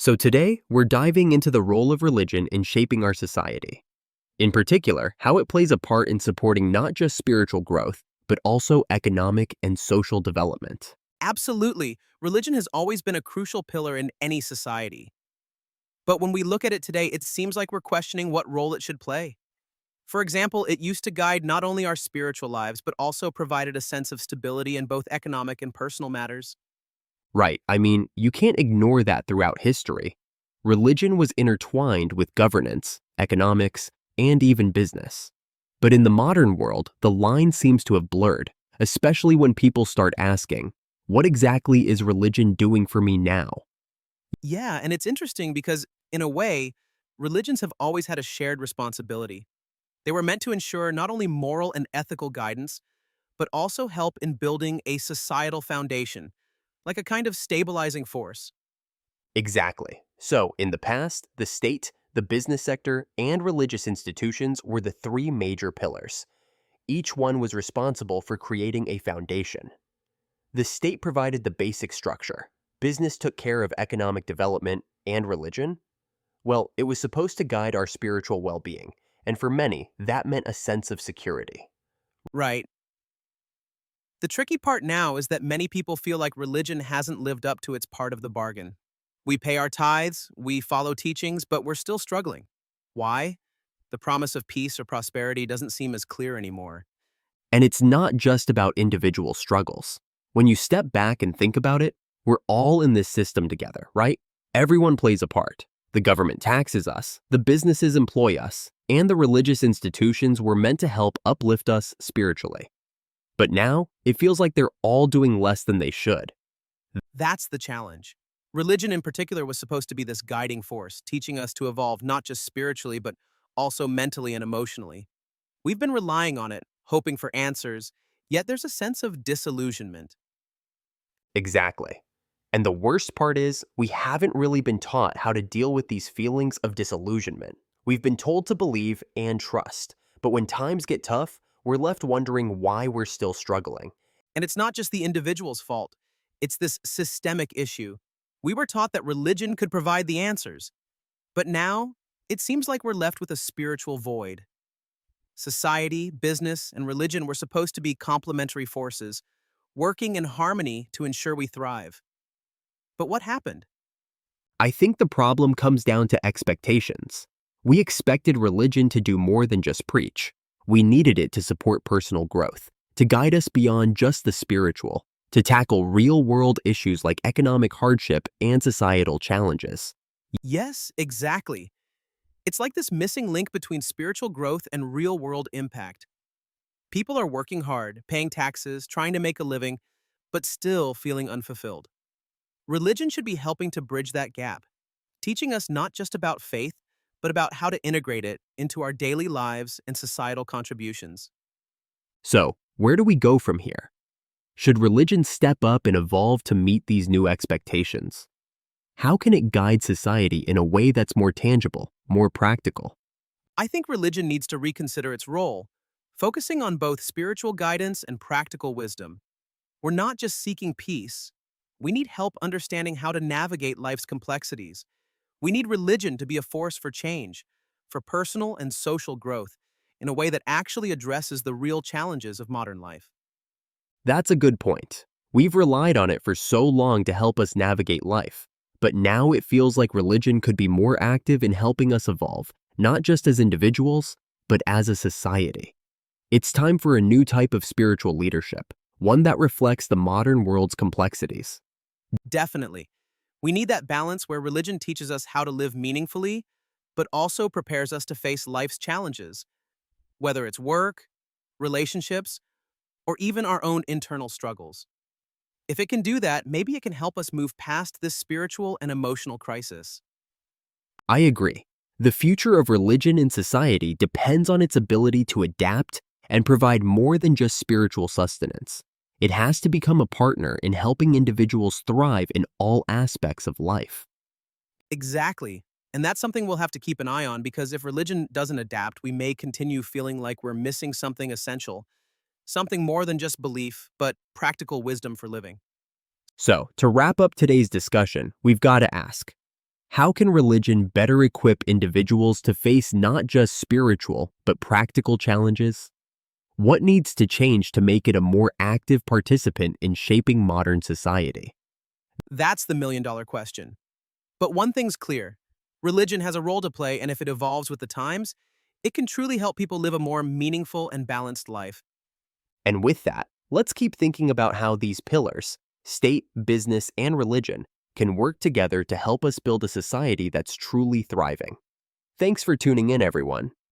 So today, we're diving into the role of religion in shaping our society. In particular, how it plays a part in supporting not just spiritual growth, but also economic and social development. Absolutely. Religion has always been a crucial pillar in any society. But when we look at it today, it seems like we're questioning what role it should play. For example, it used to guide not only our spiritual lives, but also provided a sense of stability in both economic and personal matters. Right, you can't ignore that throughout history. Religion was intertwined with governance, economics, and even business. But in the modern world, the line seems to have blurred, especially when people start asking, what exactly is religion doing for me now? Yeah, and it's interesting because, in a way, religions have always had a shared responsibility. They were meant to ensure not only moral and ethical guidance, but also help in building a societal foundation, like a kind of stabilizing force. Exactly. So, in the past, the state, the business sector, and religious institutions were the three major pillars. Each one was responsible for creating a foundation. The state provided the basic structure. Business took care of economic development, and religion? Well, it was supposed to guide our spiritual well-being, and for many, that meant a sense of security. Right. The tricky part now is that many people feel like religion hasn't lived up to its part of the bargain. We pay our tithes, we follow teachings, but we're still struggling. Why? The promise of peace or prosperity doesn't seem as clear anymore. And it's not just about individual struggles. When you step back and think about it, we're all in this system together, right? Everyone plays a part. The government taxes us, the businesses employ us, and the religious institutions were meant to help uplift us spiritually. But now, it feels like they're all doing less than they should. That's the challenge. Religion in particular was supposed to be this guiding force, teaching us to evolve not just spiritually, but also mentally and emotionally. We've been relying on it, hoping for answers, yet there's a sense of disillusionment. Exactly. And the worst part is, we haven't really been taught how to deal with these feelings of disillusionment. We've been told to believe and trust, but when times get tough, we're left wondering why we're still struggling. And it's not just the individual's fault, it's this systemic issue. We were taught that religion could provide the answers, but now it seems like we're left with a spiritual void. Society, business, and religion were supposed to be complementary forces, working in harmony to ensure we thrive. But what happened? I think the problem comes down to expectations. We expected religion to do more than just preach. We needed it to support personal growth, to guide us beyond just the spiritual, to tackle real-world issues like economic hardship and societal challenges. Yes, exactly. It's like this missing link between spiritual growth and real world impact. People are working hard, paying taxes, trying to make a living, but still feeling unfulfilled. Religion should be helping to bridge that gap, teaching us not just about faith, but about how to integrate it into our daily lives and societal contributions. So, where do we go from here? Should religion step up and evolve to meet these new expectations? How can it guide society in a way that's more tangible, more practical? I think religion needs to reconsider its role, focusing on both spiritual guidance and practical wisdom. We're not just seeking peace, we need help understanding how to navigate life's complexities. We need religion to be a force for change, for personal and social growth, in a way that actually addresses the real challenges of modern life. That's a good point. We've relied on it for so long to help us navigate life, but now it feels like religion could be more active in helping us evolve, not just as individuals, but as a society. It's time for a new type of spiritual leadership, one that reflects the modern world's complexities. Definitely. We need that balance where religion teaches us how to live meaningfully, but also prepares us to face life's challenges, whether it's work, relationships, or even our own internal struggles. If it can do that, maybe it can help us move past this spiritual and emotional crisis. I agree. The future of religion in society depends on its ability to adapt and provide more than just spiritual sustenance. It has to become a partner in helping individuals thrive in all aspects of life. Exactly. And that's something we'll have to keep an eye on because if religion doesn't adapt, we may continue feeling like we're missing something essential, something more than just belief, but practical wisdom for living. So, to wrap up today's discussion, we've got to ask, How can religion better equip individuals to face not just spiritual, but practical challenges? What needs to change to make it a more active participant in shaping modern society? That's the million-dollar question. But one thing's clear. Religion has a role to play, and if it evolves with the times, it can truly help people live a more meaningful and balanced life. And with that, let's keep thinking about how these pillars, state, business, and religion, can work together to help us build a society that's truly thriving. Thanks for tuning in, everyone.